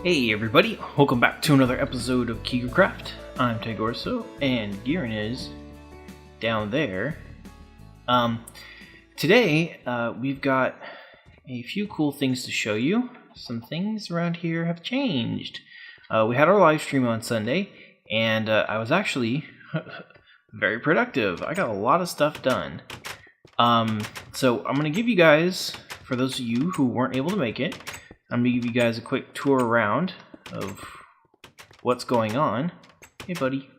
Hey everybody, welcome back to another episode of KigerCraft. I'm Tigorso, and Gearin is down there. Today, we've got a few cool things to show you. Some things around here have changed. We had our live stream on Sunday, and I was actually very productive. I got a lot of stuff done. So I'm going to give you guys, for those of you who weren't able to make it, I'm going to give you guys a quick tour around of what's going on. Hey, buddy.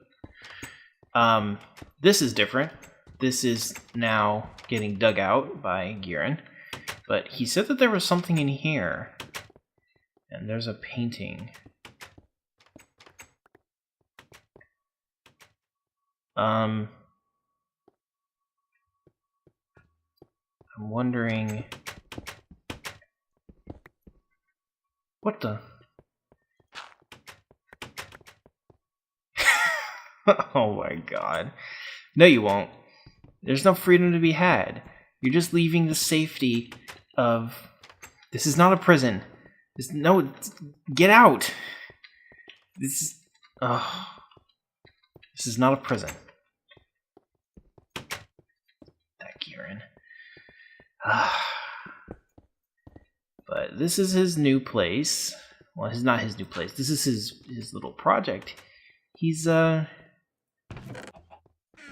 This is different. This is now getting dug out by Gearin. But he said that there was something in here. And there's a painting. I'm wondering... What the? Oh my god. No, you won't. There's no freedom to be had. You're just leaving the safety of... This is not a prison. Get out! This is... This is not a prison. That Gearin. But this is his new place. Well, it's not his new place. This is his little project. He's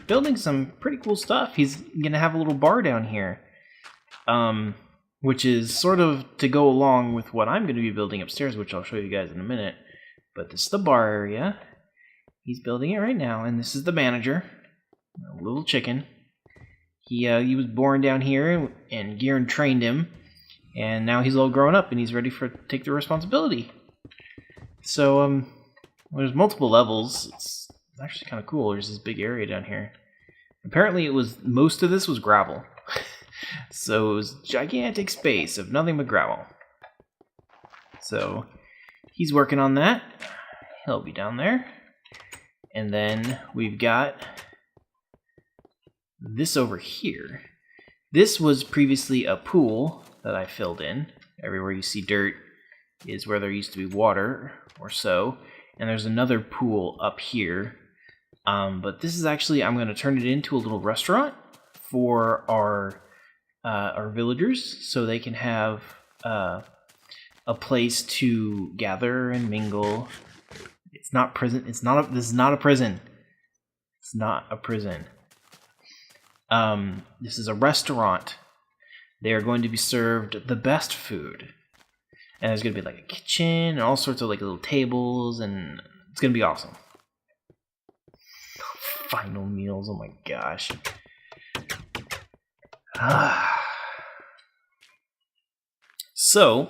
building some pretty cool stuff. He's gonna have a little bar down here, which is sort of to go along with what I'm gonna be building upstairs, which I'll show you guys in a minute. But this is the bar area. He's building it right now, and this is the manager, a little chicken. He was born down here, and Gearin trained him. And now he's all grown up and he's ready to take the responsibility. So, there's multiple levels. It's actually kind of cool. There's this big area down here. Apparently most of this was gravel. So it was gigantic space of nothing but gravel. So, he's working on that. He'll be down there. And then we've got this over here. This was previously a pool that I filled in. Everywhere you see dirt is where there used to be water or so. And there's another pool up here. But this is actually, I'm going to turn it into a little restaurant for our villagers, so they can have a place to gather and mingle. It's not prison. This is not a prison. It's not a prison. This is a restaurant. They are going to be served the best food. And there's going to be like a kitchen and all sorts of like little tables, and it's going to be awesome. Final meals, oh my gosh. So,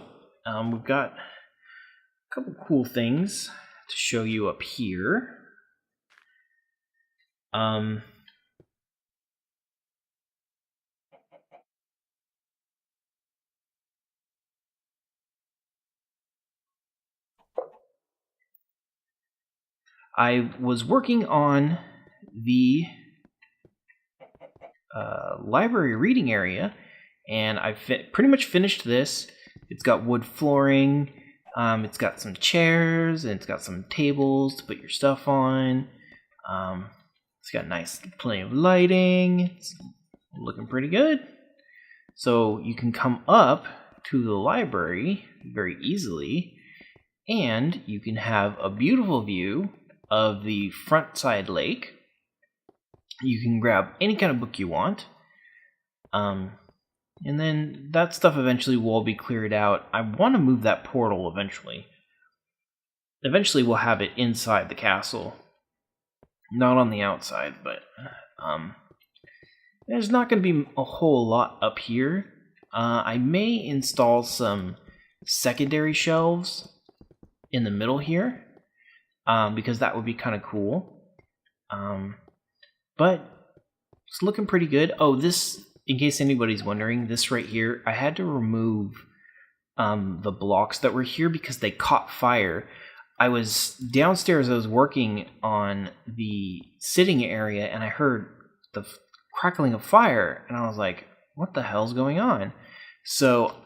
we've got a couple cool things to show you up here. I was working on the library reading area, and I pretty much finished this. It's got wood flooring, it's got some chairs, and it's got some tables to put your stuff on. It's got plenty of lighting. It's looking pretty good. So you can come up to the library very easily, and you can have a beautiful view of the front side lake. You can grab any kind of book you want. And then that stuff eventually will be cleared out. I want to move that portal eventually. Eventually we'll have it inside the castle. Not on the outside, but there's not going to be a whole lot up here. I may install some secondary shelves in the middle here. Because that would be kind of cool. But it's looking pretty good. Oh, this, in case anybody's wondering, this right here, I had to remove the blocks that were here because they caught fire. I was downstairs, I was working on the sitting area, and I heard the crackling of fire, and I was like, what the hell's going on? So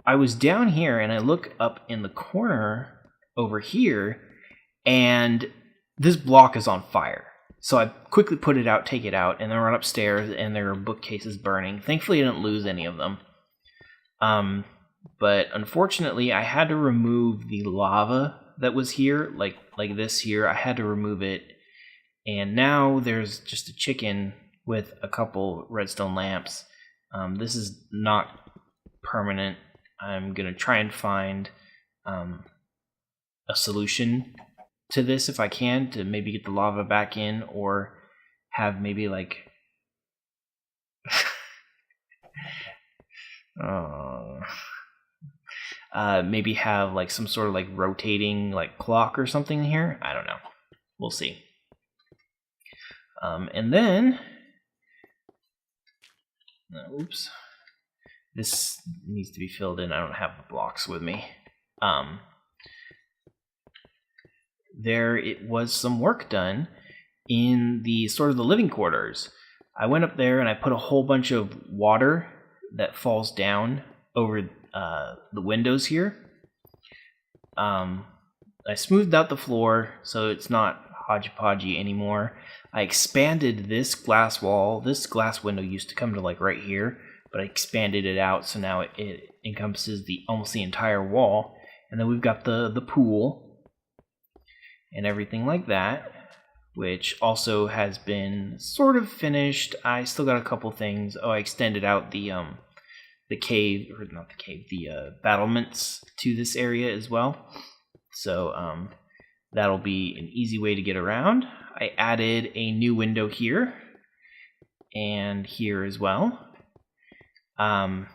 I was down here, and I look up in the corner over here, and this block is on fire. So I quickly put it out, take it out, and then run upstairs, and there are bookcases burning. Thankfully, I didn't lose any of them. But unfortunately, I had to remove the lava that was here, like this here. I had to remove it, and now there's just a chicken with a couple redstone lamps. This is not permanent. I'm gonna try and find a solution to this if I can, to maybe get the lava back in, or have maybe like maybe have like some sort of like rotating like clock or something here. I don't know. We'll see. And then, oops, this needs to be filled in. I don't have the blocks with me. There it was some work done in the sort of the living quarters. I went up there and I put a whole bunch of water that falls down over the windows here. I smoothed out the floor so it's not hodgepodgey anymore. I expanded this glass wall. This glass window used to come to like right here, but I expanded it out so now it encompasses almost the entire wall. And then we've got the pool and everything like that, which also has been sort of finished. I still got a couple things. Oh, I extended out the cave, or not the cave, the battlements to this area as well. So that'll be an easy way to get around. I added a new window here and here as well. I'm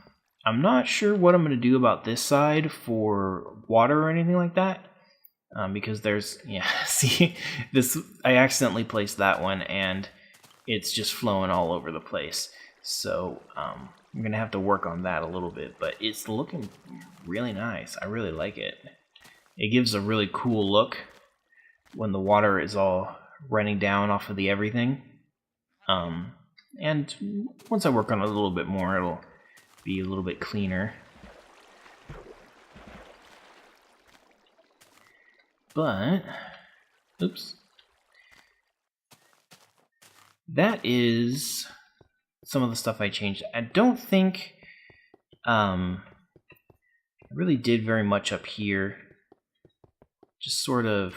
not sure what I'm going to do about this side for water or anything like that. Because there's, see, this, I accidentally placed that one and it's just flowing all over the place. So I'm going to have to work on that a little bit, but it's looking really nice. I really like it. It gives a really cool look when the water is all running down off of the everything. And once I work on it a little bit more, it'll be a little bit cleaner. But, oops, that is some of the stuff I changed. I don't think I really did very much up here. Just sort of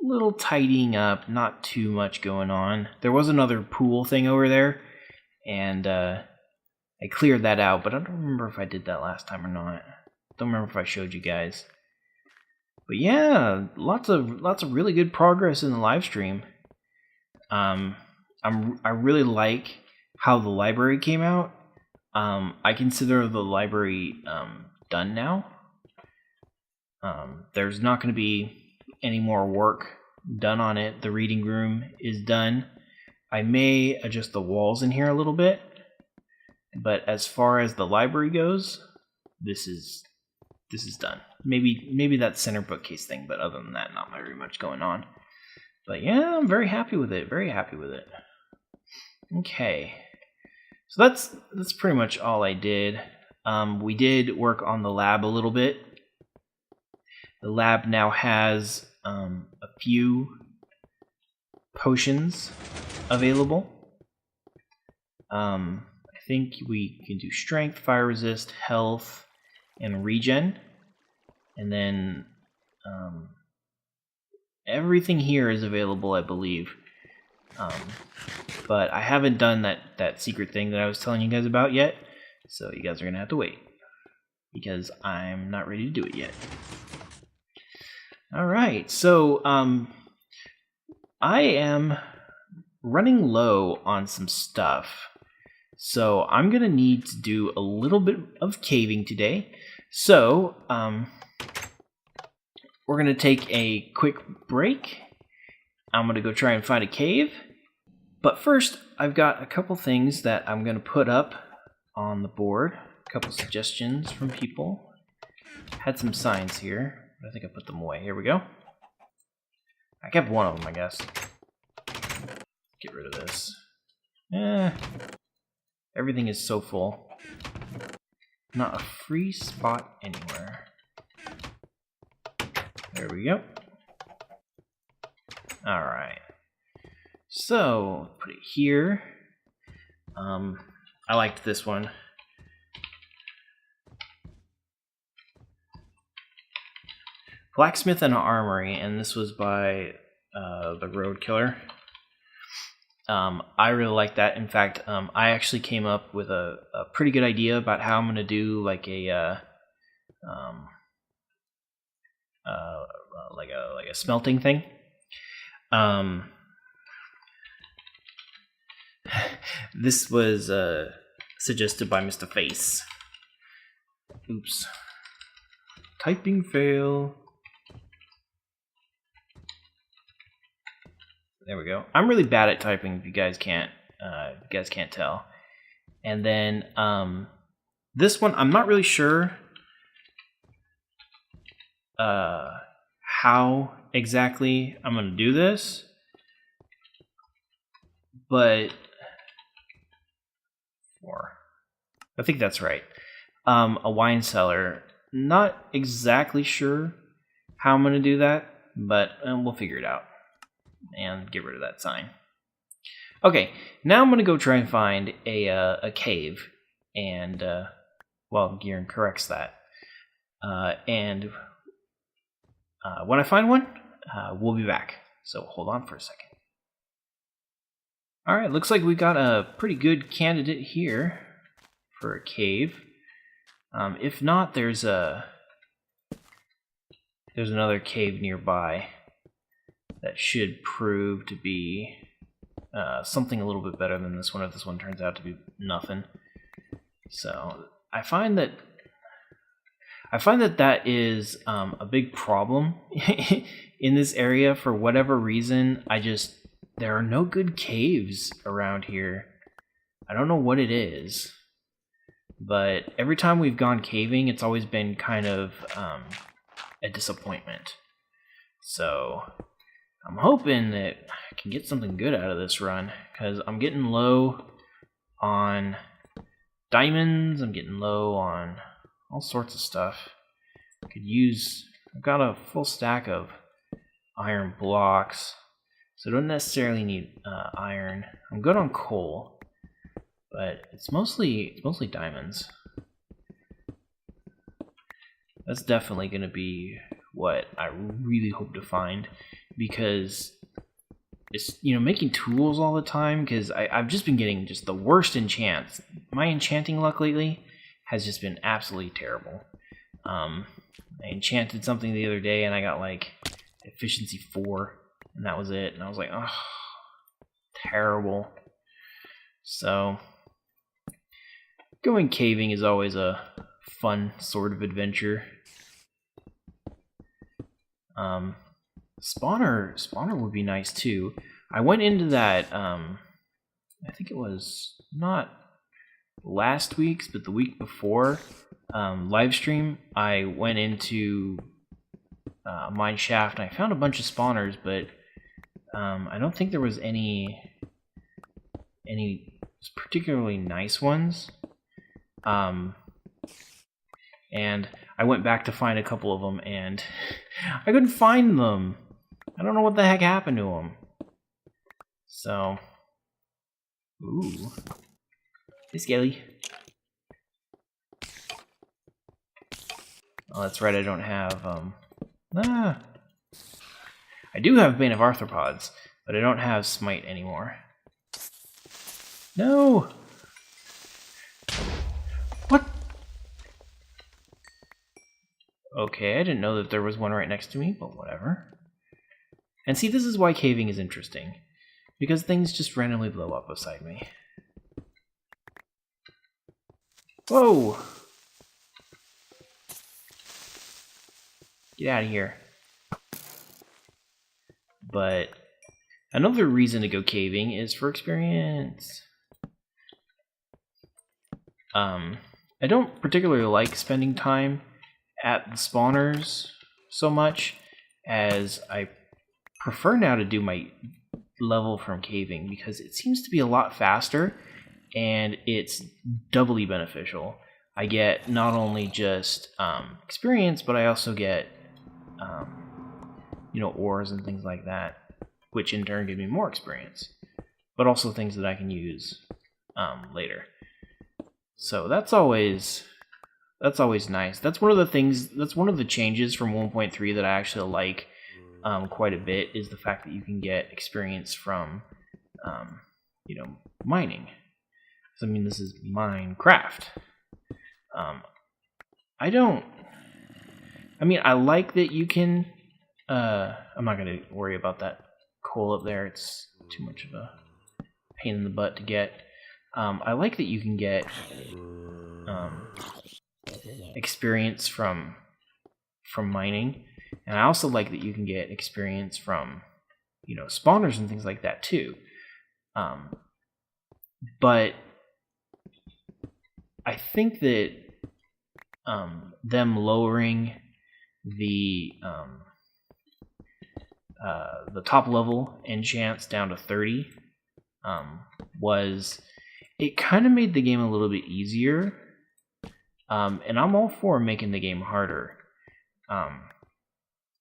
a little tidying up, not too much going on. There was another pool thing over there, and I cleared that out, but I don't remember if I did that last time or not. Don't remember if I showed you guys. But yeah, lots of really good progress in the live stream. I really like how the library came out. I consider the library done now. There's not going to be any more work done on it. The reading room is done. I may adjust the walls in here a little bit, but as far as the library goes, this is done. Maybe that center bookcase thing, but other than that, not very much going on. But yeah, I'm very happy with it. Very happy with it. Okay, so that's pretty much all I did. We did work on the lab a little bit. The lab now has a few potions available. I think we can do strength, fire resist, health, and regen. And then everything here is available, I believe. But I haven't done that secret thing that I was telling you guys about yet. So you guys are going to have to wait, because I'm not ready to do it yet. Alright, so I am running low on some stuff. So I'm going to need to do a little bit of caving today. So we're going to take a quick break. I'm going to go try and find a cave. But first, I've got a couple things that I'm going to put up on the board. A couple suggestions from people. Had some signs here. I think I put them away. Here we go. I kept one of them, I guess. Get rid of this. Everything is so full. Not a free spot anywhere. There we go. Alright. So, put it here. I liked this one. Blacksmith and Armory, and this was by the Road Killer. I really like that. In fact, I actually came up with a pretty good idea about how I'm going to do like a smelting thing. This was suggested by Mr. Face. Oops. Typing fail. There we go. I'm really bad at typing. If you guys can't tell. And then this one, I'm not really sure how exactly I'm gonna do this, but I think that's right. A wine cellar. Not exactly sure how I'm gonna do that, but we'll figure it out. And get rid of that sign. Okay, now I'm gonna go try and find a cave, and well, Gearin corrects that. And when I find one, we'll be back. So hold on for a second. All right, looks like we got a pretty good candidate here for a cave. If not, there's another cave nearby that should prove to be something a little bit better than this one, if this one turns out to be nothing. So I find that that is a big problem in this area. For whatever reason, there are no good caves around here. I don't know what it is, but every time we've gone caving, it's always been kind of a disappointment. So I'm hoping that I can get something good out of this run, because I'm getting low on diamonds, I'm getting low on all sorts of stuff. I've got a full stack of iron blocks, so I don't necessarily need iron. I'm good on coal, but it's mostly diamonds. That's definitely going to be what I really hope to find, because it's, making tools all the time, because I've just been getting just the worst enchants. My enchanting luck lately has just been absolutely terrible. I enchanted something the other day and I got like efficiency 4, and that was it, and I was like, oh, terrible. So going caving is always a fun sort of adventure. Spawner would be nice too. I went into that, I think it was not last week's, but the week before, live stream. I went into mine shaft and I found a bunch of spawners, but I don't think there was any particularly nice ones. And I went back to find a couple of them, and I couldn't find them. I don't know what the heck happened to them. So, ooh, hey Skelly. Oh, that's right. I don't have I do have Bane of Arthropods, but I don't have Smite anymore. No. What? Okay, I didn't know that there was one right next to me, but whatever. And see, this is why caving is interesting, because things just randomly blow up beside me. Whoa! Get out of here. But another reason to go caving is for experience. I don't particularly like spending time at the spawners so much, as I prefer now to do my level from caving, because it seems to be a lot faster and it's doubly beneficial. I get not only just experience, but I also get ores and things like that, which in turn give me more experience, but also things that I can use later. So that's always nice. That's one of the things. That's one of the changes from 1.3 that I actually like quite a bit, is the fact that you can get experience from mining. So, I mean, this is Minecraft. I like that you can. I'm not going to worry about that coal up there. It's too much of a pain in the butt to get. I like that you can get experience from mining, and I also like that you can get experience from spawners and things like that too. But I think that them lowering the top level enchants down to 30 it kind of made the game a little bit easier, and I'm all for making the game harder.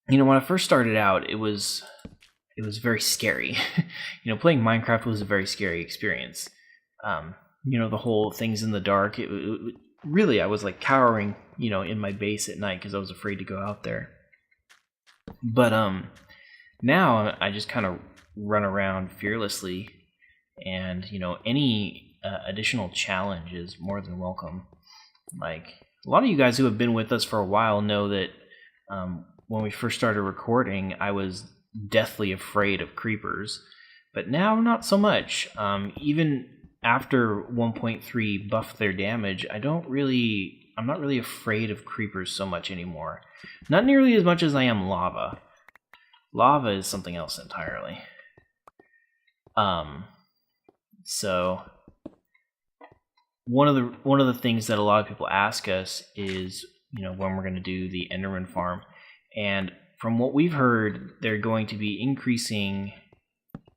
When I first started out, it was very scary. Playing Minecraft was a very scary experience. The whole things in the dark. It really, I was like cowering, in my base at night because I was afraid to go out there. But now I just kind of run around fearlessly, and any additional challenge is more than welcome. Like, a lot of you guys who have been with us for a while know that when we first started recording, I was deathly afraid of creepers, but now not so much. Even after 1.3 buffed their damage, I'm not really afraid of creepers so much anymore. Not nearly as much as I am lava. Lava is something else entirely. So one of the things that a lot of people ask us is, when we're going to do the Endermen Farm, and from what we've heard, they're going to be increasing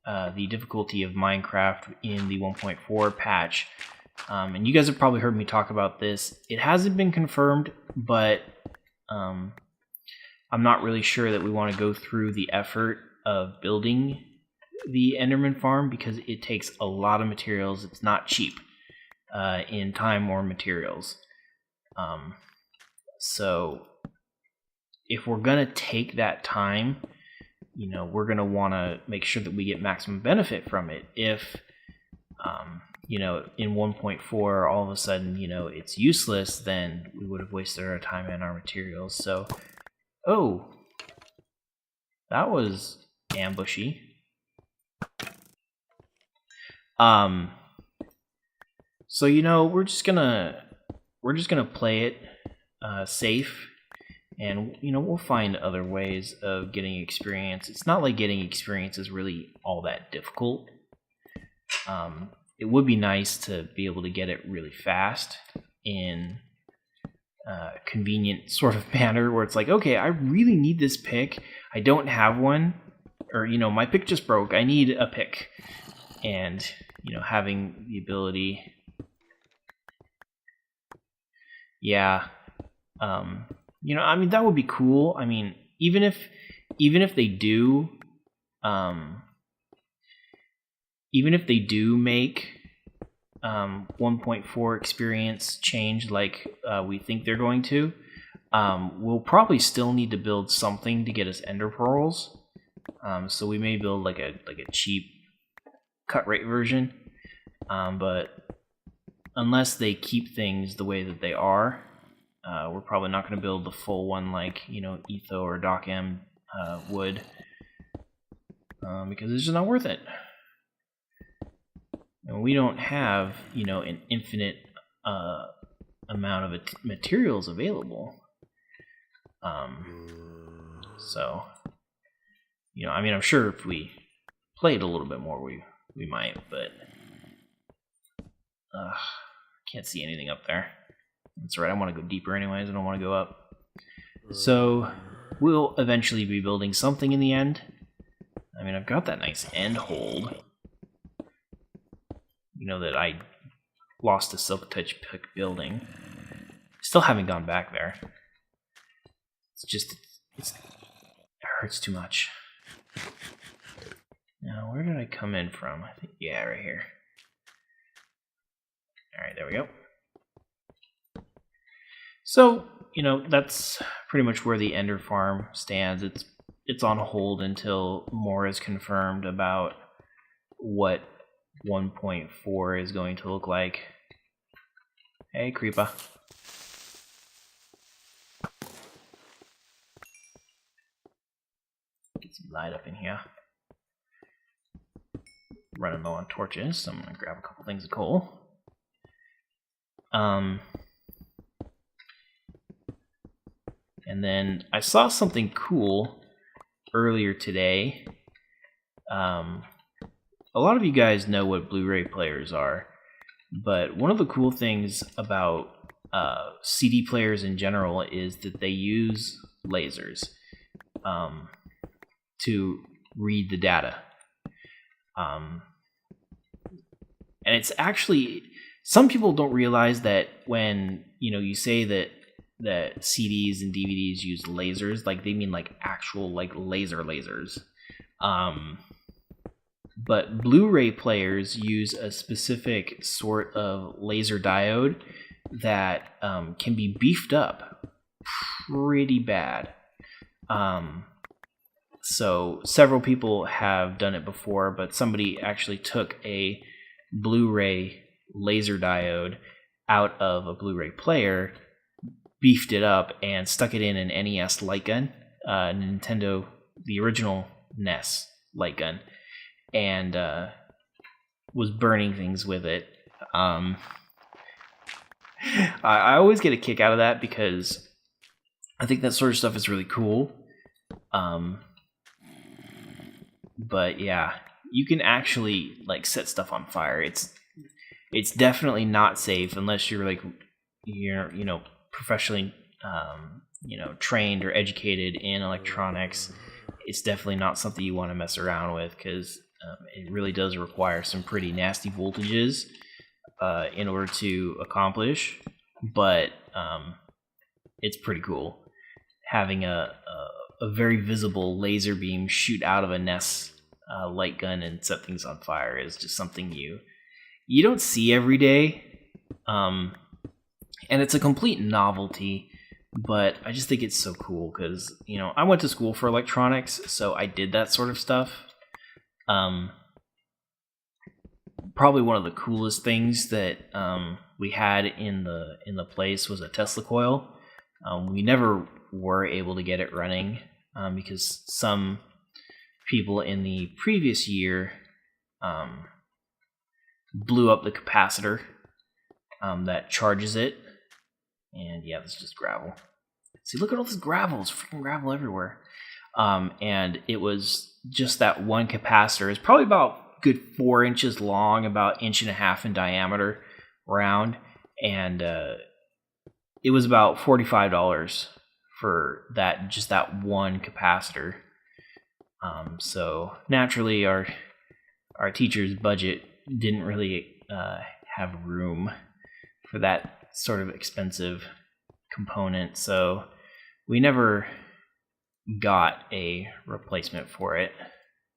the difficulty of Minecraft in the 1.4 patch. And you guys have probably heard me talk about this. It hasn't been confirmed, but I'm not really sure that we want to go through the effort of building the Endermen Farm, because it takes a lot of materials. It's not cheap in time or materials. So if we're going to take that time, we're going to want to make sure that we get maximum benefit from it. If, in 1.4, all of a sudden, it's useless, then we would have wasted our time and our materials. So, that was ambushy. So, we're just gonna play it safe. And, we'll find other ways of getting experience. It's not like getting experience is really all that difficult. It would be nice to be able to get it really fast in a convenient sort of manner, where it's like, okay, I really need this pick. I don't have one. Or, my pick just broke. I need a pick. And, having the ability... Yeah. That would be cool. Even if they do, make 1.4 experience change like we think they're going to, we'll probably still need to build something to get us ender pearls. So we may build like a cheap cut rate version, but unless they keep things the way that they are, we're probably not going to build the full one like, Etho or Doc M would, because it's just not worth it. And we don't have, an infinite amount of materials available. So, I'm sure if we played a little bit more, we might, but can't see anything up there. That's right, I want to go deeper anyways, I don't want to go up. So, we'll eventually be building something in the end. I've got that nice end hold. That I lost a Silk Touch pick building. Still haven't gone back there. It hurts too much. Now, where did I come in from? I think, yeah, right here. Alright, there we go. So, you know, that's pretty much where the Ender Farm stands. It's on hold until more is confirmed about what 1.4 is going to look like. Hey, Creeper. Get some light up in here. Running low on torches, so I'm gonna grab a couple things of coal. And then I saw something cool earlier today. A lot of you guys know what Blu-ray players are, but one of the cool things about CD players in general is that they use lasers to read the data. And it's actually, some people don't realize that when you say that CDs and DVDs use lasers, like they mean like actual like lasers. But Blu-ray players use a specific sort of laser diode that can be beefed up pretty bad. So several people have done it before, but somebody actually took a Blu-ray laser diode out of a Blu-ray player, beefed it up, and stuck it in an NES light gun, Nintendo, the original NES light gun, and was burning things with it. I always get a kick out of that because I think that sort of stuff is really cool. But yeah, you can actually like set stuff on fire. It's definitely not safe unless you're like professionally trained or educated in electronics. It's definitely not something you want to mess around with because it really does require some pretty nasty voltages in order to accomplish. But it's pretty cool having a very visible laser beam shoot out of a NES light gun and set things on fire is just something you don't see every day, and it's a complete novelty. But I just think it's so cool because I went to school for electronics, so I did that sort of stuff. Probably one of the coolest things that we had in the place was a Tesla coil. We never were able to get it running because some people in the previous year blew up the capacitor that charges it. And yeah, this is just gravel. See, look at all this gravel. It's freaking gravel everywhere. And it was just that one capacitor. It's probably about good 4 inches long, about 1.5 inches in diameter round. And it was about $45 for just that one capacitor. So naturally, our teacher's budget didn't really have room for that sort of expensive component, so we never got a replacement for it,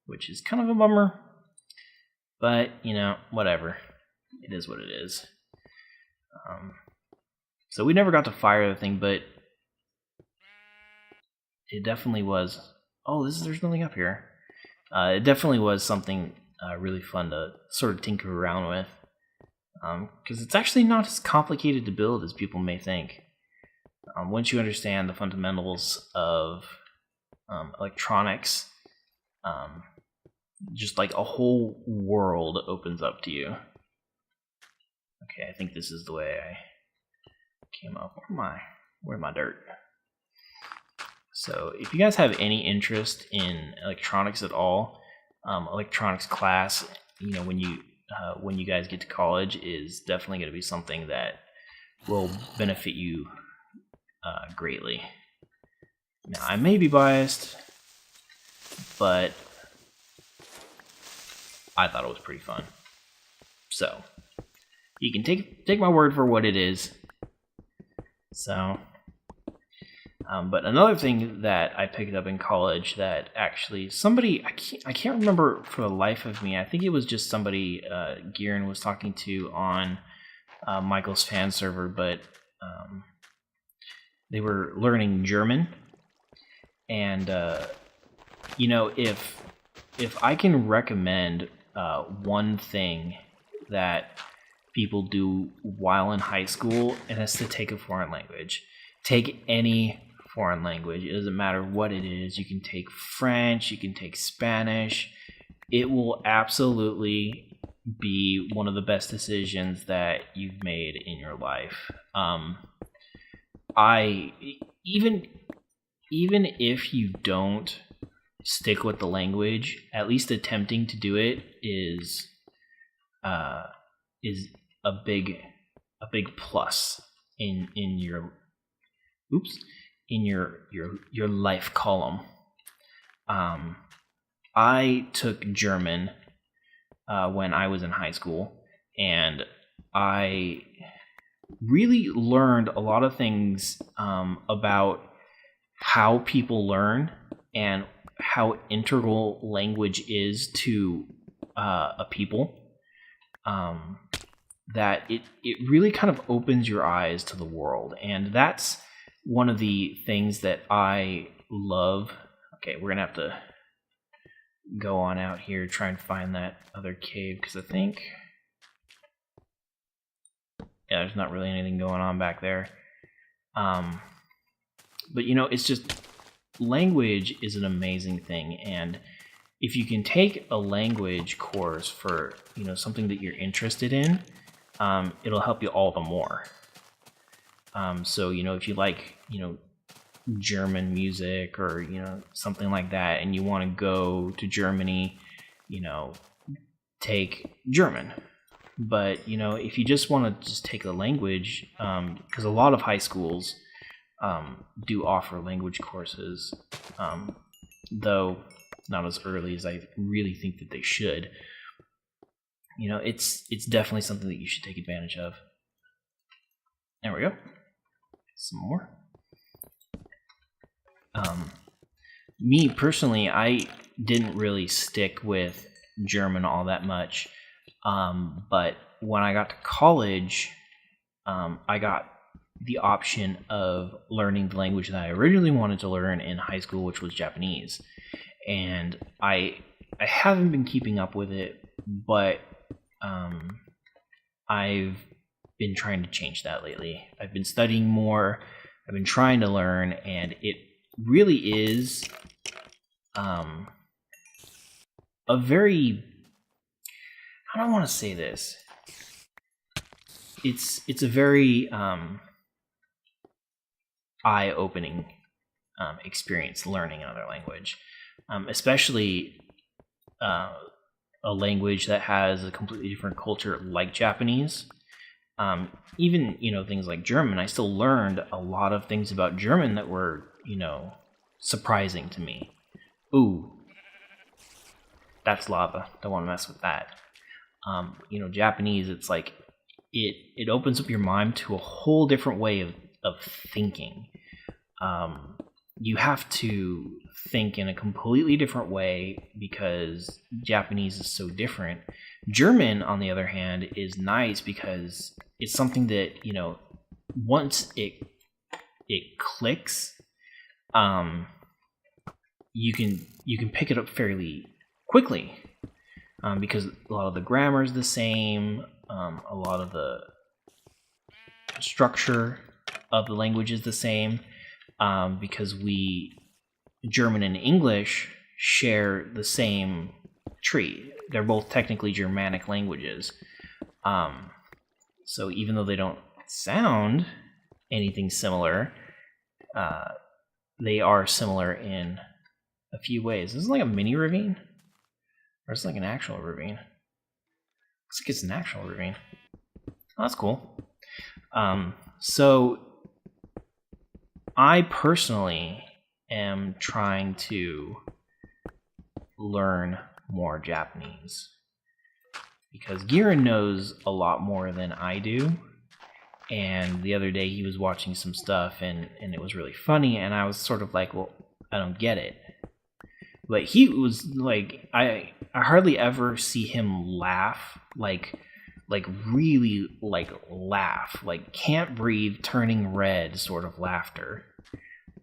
which is kind of a bummer. But whatever, it is what it is. So we never got to fire the thing, but it definitely was. There's nothing up here. It definitely was something really fun to sort of tinker around with. Because it's actually not as complicated to build as people may think. Once you understand the fundamentals of electronics, just like a whole world opens up to you. Okay, I think this is the way I came up. Where's my dirt? So if you guys have any interest in electronics at all, electronics class, when you guys get to college is definitely going to be something that will benefit you greatly. Now, I may be biased, but I thought it was pretty fun. So, you can take my word for what it is. So, But another thing that I picked up in college that actually somebody, I can't remember for the life of me. I think it was just somebody Gearin was talking to on Michael's fan server, but they were learning German. And, if I can recommend one thing that people do while in high school, and that's to take a foreign language. Take any foreign language. It doesn't matter what it is. You can take French, you can take Spanish. It will absolutely be one of the best decisions that you've made in your life. Even if you don't stick with the language, at least attempting to do it is a big plus in your life column. I took German when I was in high school, and I really learned a lot of things about how people learn and how integral language is to a people. That it really kind of opens your eyes to the world, and that's one of the things that I love. Okay, we're gonna have to go on out here, try and find that other cave, because I think there's not really anything going on back there. But it's just, language is an amazing thing, and if you can take a language course for something that you're interested in, it'll help you all the more. So if you like German music or something like that, and you want to go to Germany, take German. But if you just want to just take the language, because a lot of high schools do offer language courses, though not as early as I really think that they should. It's definitely something that you should take advantage of. There we go. Some more. Me personally, I didn't really stick with German all that much, but when I got to college, I got the option of learning the language that I originally wanted to learn in high school, which was Japanese. And I haven't been keeping up with it, but I've been trying to change that lately. I've been studying more, I've been trying to learn, and it really is a very, I don't want to say this, it's a very eye-opening experience learning another language, especially a language that has a completely different culture like Japanese. Even things like German, I still learned a lot of things about German that were surprising to me. Ooh, that's lava. Don't want to mess with that. Japanese, it's like it opens up your mind to a whole different way of thinking. You have to think in a completely different way because Japanese is so different. German, on the other hand, is nice because it's something that, once it clicks, you can pick it up fairly quickly, because a lot of the grammar is the same, a lot of the structure of the language is the same, because German and English share the same tree. They're both technically Germanic languages. So even though they don't sound anything similar, they are similar in a few ways. Is this like a mini ravine? Or is it like an actual ravine? Looks like it's an actual ravine. Oh, that's cool. So I personally am trying to learn more Japanese because Gearin knows a lot more than I do, And the other day he was watching some stuff and it was really funny, and I was sort of like, well, I don't get it. But he was like, I hardly ever see him laugh, like really like laugh, like can't breathe, turning red sort of laughter.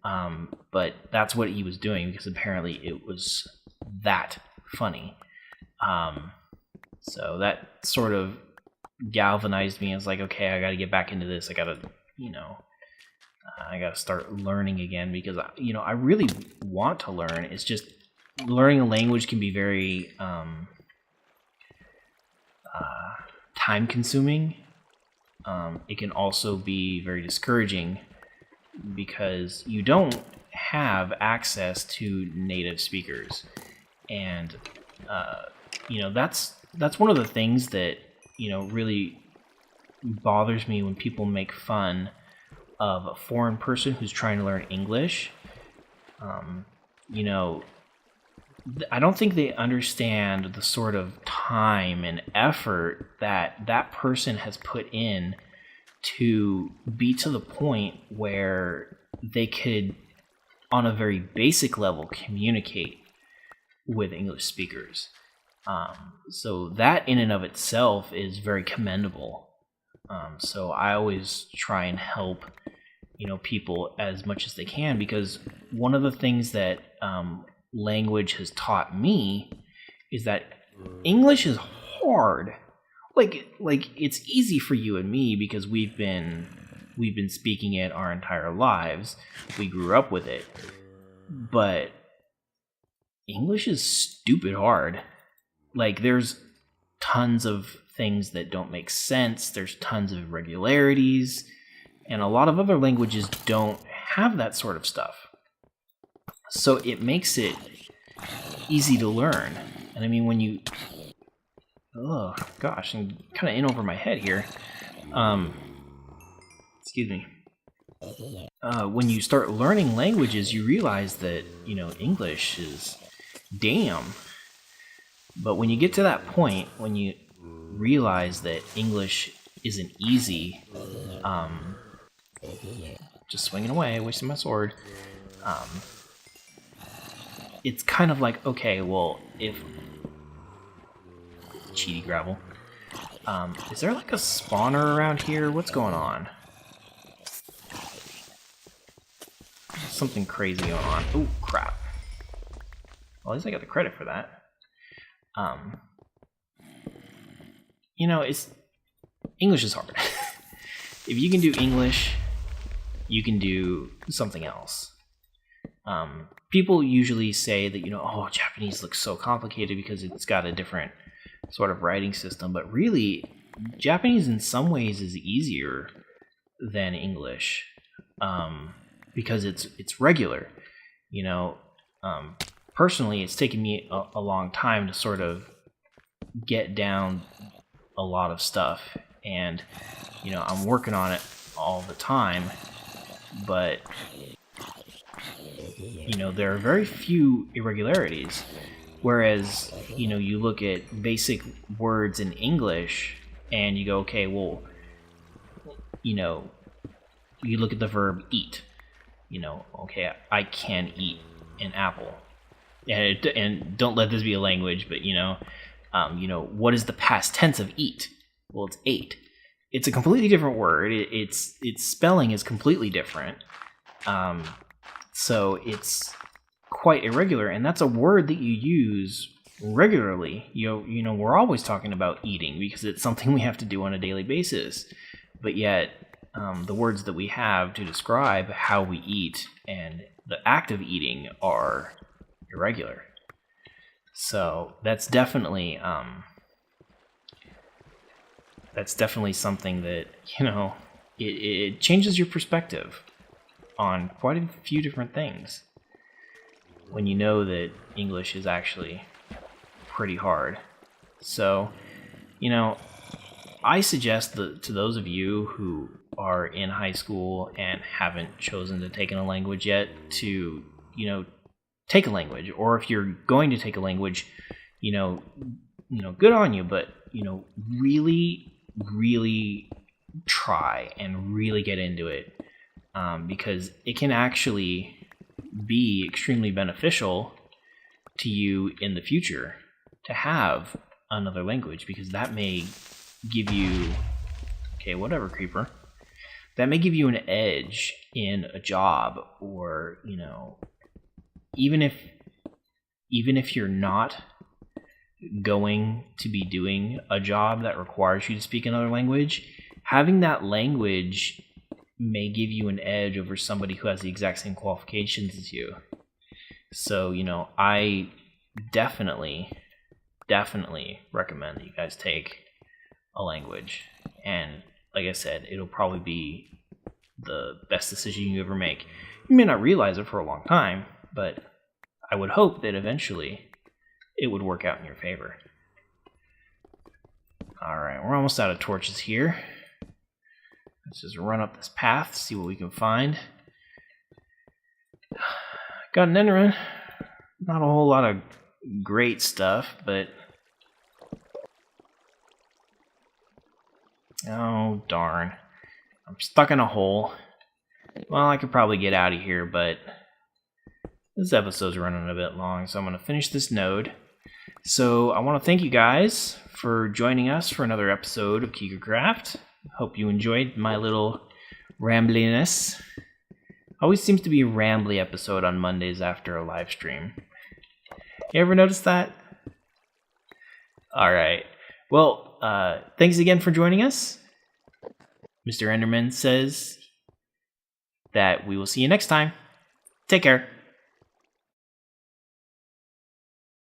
But that's what he was doing because apparently it was that funny. So that sort of galvanized me. I was like, okay, I got to get back into this. I got to, I got to start learning again because, I really want to learn. It's just learning a language can be very time consuming. It can also be very discouraging because you don't have access to native speakers. And, that's one of the things that, really bothers me when people make fun of a foreign person who's trying to learn English. I don't think they understand the sort of time and effort that person has put in to be to the point where they could, on a very basic level, communicate with English speakers. So that in and of itself is very commendable. So I always try and help, people as much as they can, because one of the things that language has taught me is that English is hard. Like it's easy for you and me because we've been speaking it our entire lives. We grew up with it. But English is stupid hard. Like, there's tons of things that don't make sense. There's tons of irregularities. And a lot of other languages don't have that sort of stuff. So it makes it easy to learn. And I mean, when you... Oh, gosh, I'm kind of in over my head here. Excuse me. When you start learning languages, you realize that, English is... Damn. But when you get to that point, when you realize that English isn't easy, just swinging away, wasting my sword, it's kind of like, okay, well, if... Cheaty gravel. Is there like a spawner around here? What's going on? Something crazy going on. Oh, crap. Well, at least I got the credit for that. It's English is hard. If you can do English, you can do something else. People usually say that, oh, Japanese looks so complicated because it's got a different sort of writing system, but really, Japanese in some ways is easier than English, because it's regular. Personally, it's taken me a long time to sort of get down a lot of stuff, and I'm working on it all the time, but there are very few irregularities, whereas you look at basic words in English and you go, okay, well, you look at the verb eat, okay, I can eat an apple. And don't let this be a language, but what is the past tense of eat? Well, it's ate. It's a completely different word. Its spelling is completely different. So it's quite irregular, and that's a word that you use regularly. We're always talking about eating because it's something we have to do on a daily basis. But yet, the words that we have to describe how we eat and the act of eating are irregular. So that's definitely something that it changes your perspective on quite a few different things when you know that English is actually pretty hard. So I suggest to those of you who are in high school and haven't chosen to take a language yet to take a language, or if you're going to take a language, good on you, but really, really try and really get into it, because it can actually be extremely beneficial to you in the future to have another language, because that may give you, okay, whatever, creeper, that may give you an edge in a job, or, you know, even if you're not going to be doing a job that requires you to speak another language, having that language may give you an edge over somebody who has the exact same qualifications as you. So, you know, I definitely recommend that you guys take a language. And like I said, it'll probably be the best decision you ever make. You may not realize it for a long time, but I would hope that eventually it would work out in your favor. Alright, we're almost out of torches here. Let's just run up this path, see what we can find. Got an Enderman. Not a whole lot of great stuff, but... oh, darn. I'm stuck in a hole. Well, I could probably get out of here, but this episode's running a bit long, so I'm going to finish this node. So I want to thank you guys for joining us for another episode of KigerCraft. Hope you enjoyed my little rambliness. Always seems to be a rambly episode on Mondays after a live stream. You ever notice that? Alright. Well, thanks again for joining us. Mr. Enderman says that we will see you next time. Take care.